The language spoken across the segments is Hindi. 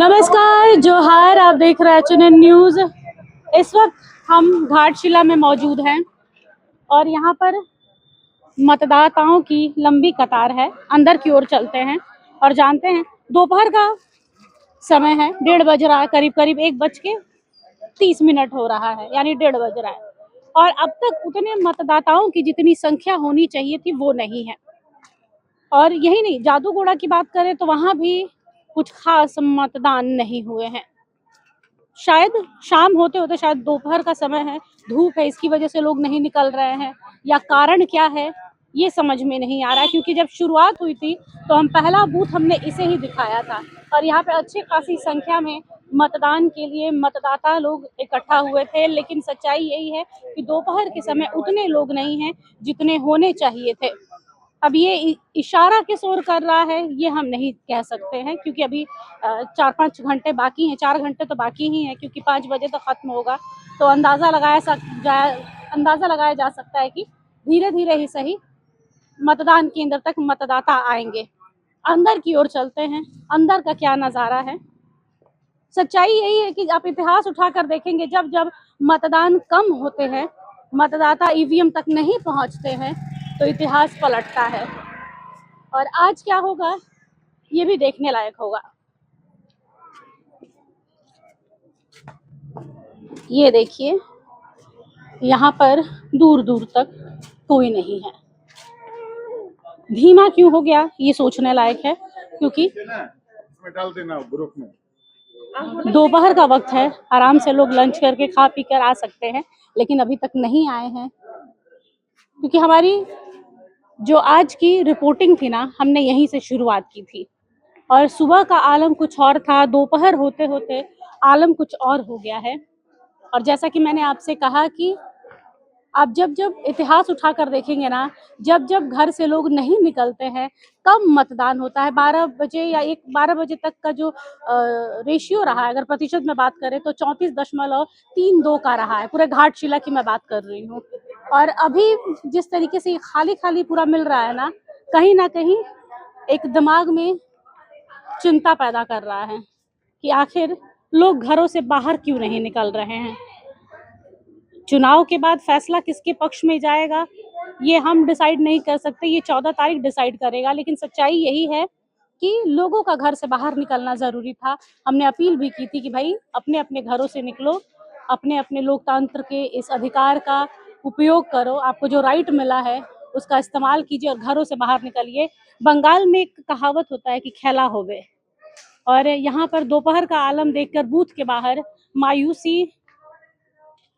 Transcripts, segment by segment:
नमस्कार, जोहार। आप देख रहे हैं एचएनएन न्यूज। इस वक्त हम घाटशिला में मौजूद हैं और यहाँ पर मतदाताओं की लंबी कतार है। अंदर की ओर चलते हैं और जानते हैं। दोपहर का समय है, 1:30 बज रहा है, करीब करीब 1:30 हो रहा है, यानी 1:30 बज रहा है। और अब तक उतने मतदाताओं की जितनी संख्या होनी चाहिए थी वो नहीं है। और यही नहीं, जादूगोड़ा की बात करें तो वहां भी कुछ खास मतदान नहीं हुए हैं। शायद शाम होते होते, शायद दोपहर का समय है, धूप है, इसकी वजह से लोग नहीं निकल रहे हैं, या कारण क्या है ये समझ में नहीं आ रहा है। क्योंकि जब शुरुआत हुई थी तो हम पहला बूथ हमने इसे ही दिखाया था और यहाँ पे अच्छी खासी संख्या में मतदान के लिए मतदाता लोग इकट्ठा हुए थे। लेकिन सच्चाई यही है कि दोपहर के समय उतने लोग नहीं हैं जितने होने चाहिए थे। अब ये इशारा किस ओर कर रहा है ये हम नहीं कह सकते हैं, क्योंकि अभी 4-5 घंटे बाकी हैं। 4 घंटे तो बाकी ही हैं, क्योंकि 5 बजे तक खत्म होगा। तो अंदाज़ा लगाया जा सकता है कि धीरे धीरे ही सही मतदान केंद्र तक मतदाता आएंगे। अंदर की ओर चलते हैं, अंदर का क्या नज़ारा है। सच्चाई यही है कि आप इतिहास उठाकर देखेंगे, जब जब मतदान कम होते हैं, मतदाता ईवीएम तक नहीं पहुंचते हैं, तो इतिहास पलटता है। और आज क्या होगा ये भी देखने लायक होगा। ये देखिए, यहाँ पर दूर दूर तक कोई नहीं है। धीमा क्यों हो गया ये सोचने लायक है, क्योंकि डाल देना ग्रुप में। दोपहर का वक्त है, आराम से लोग लंच करके खा पी कर आ सकते हैं, लेकिन अभी तक नहीं आए हैं। क्योंकि हमारी जो आज की रिपोर्टिंग थी ना, हमने यहीं से शुरुआत की थी और सुबह का आलम कुछ और था, दोपहर होते होते आलम कुछ और हो गया है। और जैसा कि मैंने आपसे कहा कि आप जब जब इतिहास उठाकर देखेंगे ना, जब जब घर से लोग नहीं निकलते हैं, कम मतदान होता है। 12 बजे या 12 बजे तक का जो रेशियो रहा है, अगर प्रतिशत में बात करें तो 34.32 का रहा है। पूरे घाटशिला की मैं बात कर रही हूँ। और अभी जिस तरीके से ये खाली खाली पूरा मिल रहा है ना कहीं एक दिमाग में चिंता पैदा कर रहा है कि आखिर लोग घरों से बाहर क्यों नहीं निकल रहे हैं। चुनाव के बाद फैसला किसके पक्ष में जाएगा ये हम डिसाइड नहीं कर सकते, ये 14 तारीख डिसाइड करेगा। लेकिन सच्चाई यही है कि लोगों का घर से बाहर निकलना जरूरी था। हमने अपील भी की थी कि भाई अपने अपने घरों से निकलो, अपने अपने लोकतंत्र के इस अधिकार का उपयोग करो, आपको जो राइट मिला है उसका इस्तेमाल कीजिए और घरों से बाहर निकलिए। बंगाल में एक कहावत होता है कि खेला होवे, और यहाँ पर दोपहर का आलम देखकर बूथ के बाहर मायूसी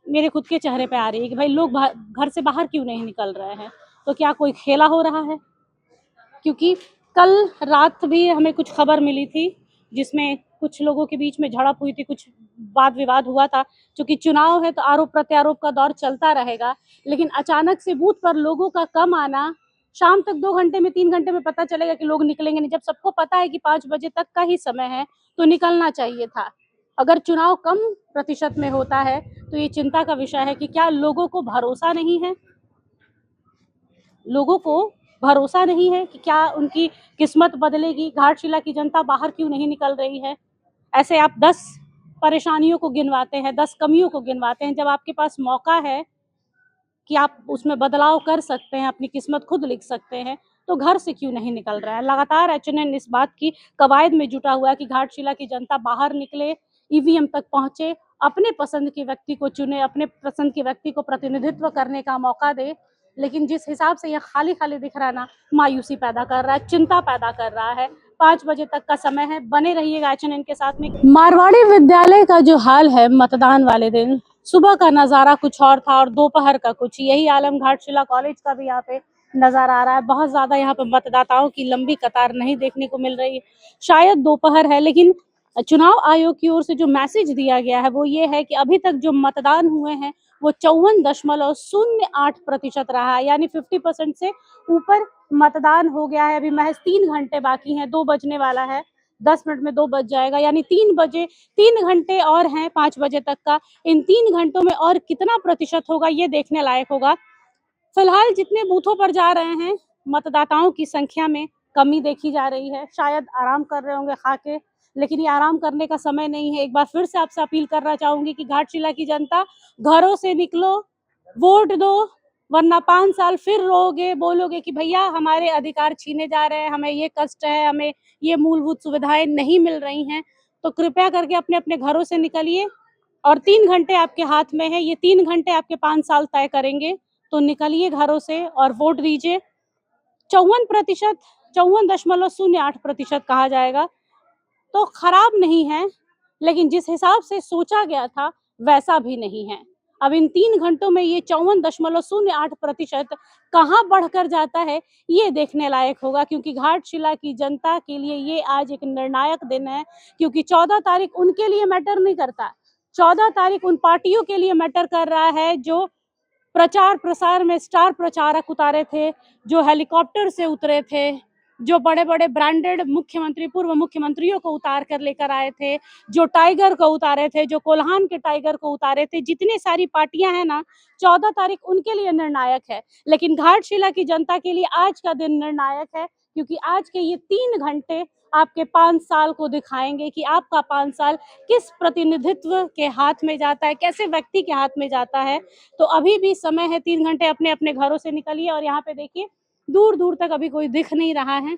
मेरे खुद के चेहरे पे आ रही है कि भाई लोग घर से बाहर क्यों नहीं निकल रहे हैं। तो क्या कोई खेला हो रहा है? क्योंकि कल रात भी हमें कुछ खबर मिली थी जिसमें कुछ लोगों के बीच में झड़प हुई थी, कुछ वाद विवाद हुआ था। क्योंकि चुनाव है तो आरोप प्रत्यारोप का दौर चलता रहेगा। लेकिन अचानक से बूथ पर लोगों का कम आना, शाम तक 2 घंटे में 3 घंटे में पता चलेगा कि लोग निकलेंगे नहीं। जब सबको पता है कि 5 बजे तक का ही समय है तो निकलना चाहिए था। अगर चुनाव कम प्रतिशत में होता है तो ये चिंता का विषय है कि क्या लोगों को भरोसा नहीं है, लोगों को भरोसा नहीं है कि क्या उनकी किस्मत बदलेगी। घाटशिला की जनता बाहर क्यों नहीं निकल रही है? ऐसे आप 10 परेशानियों को गिनवाते हैं, 10 कमियों को गिनवाते हैं, जब आपके पास मौका है कि आप उसमें बदलाव कर सकते हैं, अपनी किस्मत खुद लिख सकते हैं, तो घर से क्यों नहीं निकल रहा है। लगातार एचएनएन इस बात की कवायद में जुटा हुआ है कि घाटशिला की जनता बाहर निकले, ईवीएम तक पहुंचे, अपने पसंद के व्यक्ति को चुने, अपने पसंद के व्यक्ति को प्रतिनिधित्व करने का मौका दे। लेकिन जिस हिसाब से यह खाली खाली दिख रहा है ना, मायूसी पैदा कर रहा है, चिंता पैदा कर रहा है। 5 बजे तक का समय है, बने रहिएगा एचएनएन के साथ में। मारवाड़ी विद्यालय का जो हाल है मतदान वाले दिन, सुबह का नज़ारा कुछ और था और दोपहर का कुछ। यही आलम घाटशिला कॉलेज का भी यहाँ पे नजर आ रहा है। बहुत ज्यादा यहाँ पे मतदाताओं की लंबी कतार नहीं देखने को मिल रही है। शायद दोपहर है, लेकिन चुनाव आयोग की ओर से जो मैसेज दिया गया है वो ये है कि अभी तक जो मतदान हुए हैं वो 54.08% रहा है, यानी 50% से ऊपर मतदान हो गया है। अभी महज 3 घंटे बाकी हैं, 2 बजने वाला है, 10 मिनट में 2 बज जाएगा, यानी 3 घंटे और हैं 5 बजे तक का। इन 3 घंटों में और कितना प्रतिशत होगा ये देखने लायक होगा। फिलहाल जितने बूथों पर जा रहे हैं, मतदाताओं की संख्या में कमी देखी जा रही है। शायद आराम कर रहे होंगे खा के, लेकिन ये आराम करने का समय नहीं है। एक बार फिर से आपसे अपील करना चाहूंगी कि घाटशिला की जनता, घरों से निकलो, वोट दो, वरना 5 साल फिर रोगे, बोलोगे कि भैया हमारे अधिकार छीने जा रहे हैं, हमें ये कष्ट है, हमें ये मूलभूत सुविधाएं नहीं मिल रही हैं। तो कृपया करके अपने अपने घरों से निकलिए और 3 घंटे आपके हाथ में है, ये 3 घंटे आपके 5 साल तय करेंगे। तो निकलिए घरों से और वोट दीजिए। 54%, 54.08% कहा जाएगा तो खराब नहीं है, लेकिन जिस हिसाब से सोचा गया था वैसा भी नहीं है। अब इन 3 घंटों में ये 54.08% कहाँ बढ़कर जाता है, ये देखने लायक होगा, क्योंकि घाटशिला की जनता के लिए ये आज एक निर्णायक दिन है। क्योंकि 14 तारीख उनके लिए मैटर नहीं करता, 14 तारीख उन पार्टियों के लिए मैटर कर रहा है जो प्रचार प्रसार में स्टार प्रचारक उतारे थे, जो हेलीकॉप्टर से उतरे थे, जो बड़े बड़े ब्रांडेड मुख्यमंत्री, पूर्व मुख्यमंत्रियों को उतार कर लेकर आए थे, जो टाइगर को उतारे थे, जो कोल्हान के टाइगर को उतारे थे, जितनी सारी पार्टियां हैं ना, 14 तारीख उनके लिए निर्णायक है। लेकिन घाटशिला की जनता के लिए आज का दिन निर्णायक है, क्योंकि आज के ये 3 घंटे आपके 5 साल को दिखाएंगे कि आपका 5 साल किस प्रतिनिधित्व के हाथ में जाता है, कैसे व्यक्ति के हाथ में जाता है। तो अभी भी समय है, 3 घंटे अपने अपने घरों से निकलिए। और यहाँ पे देखिए दूर दूर तक अभी कोई दिख नहीं रहा है।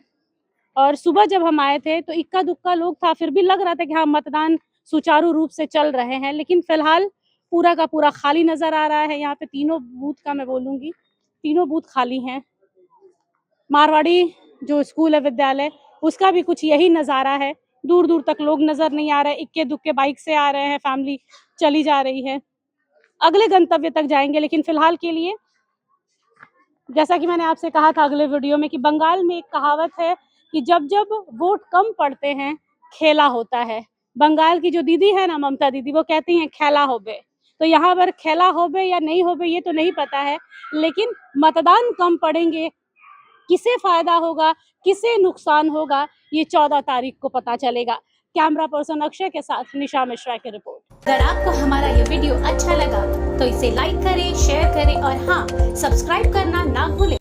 और सुबह जब हम आए थे तो इक्का दुक्का लोग था, फिर भी लग रहा था कि हाँ मतदान सुचारू रूप से चल रहे हैं, लेकिन फिलहाल पूरा का पूरा खाली नजर आ रहा है। यहाँ पे तीनों बूथ का मैं बोलूंगी, तीनों बूथ खाली हैं। मारवाड़ी जो स्कूल है, विद्यालय, उसका भी कुछ यही नज़ारा है, दूर दूर तक लोग नजर नहीं आ रहे, इक्के दुक्के बाइक से आ रहे हैं, फैमिली चली जा रही है, अगले गंतव्य तक जाएंगे। लेकिन फिलहाल के लिए, जैसा कि मैंने आपसे कहा था अगले वीडियो में, कि बंगाल में एक कहावत है कि जब जब वोट कम पड़ते हैं खेला होता है। बंगाल की जो दीदी है ना, ममता दीदी, वो कहती हैं खेला होबे। तो यहाँ पर खेला होबे या नहीं होबे ये तो नहीं पता है, लेकिन मतदान कम पड़ेंगे, किसे फायदा होगा, किसे नुकसान होगा, ये 14 तारीख को पता चलेगा। कैमरा पर्सन अक्षय के साथ निशा मिश्रा की रिपोर्ट। अगर आपको हमारा ये वीडियो अच्छा लगा तो इसे लाइक करें, शेयर करें और हाँ, सब्सक्राइब करना ना भूलें।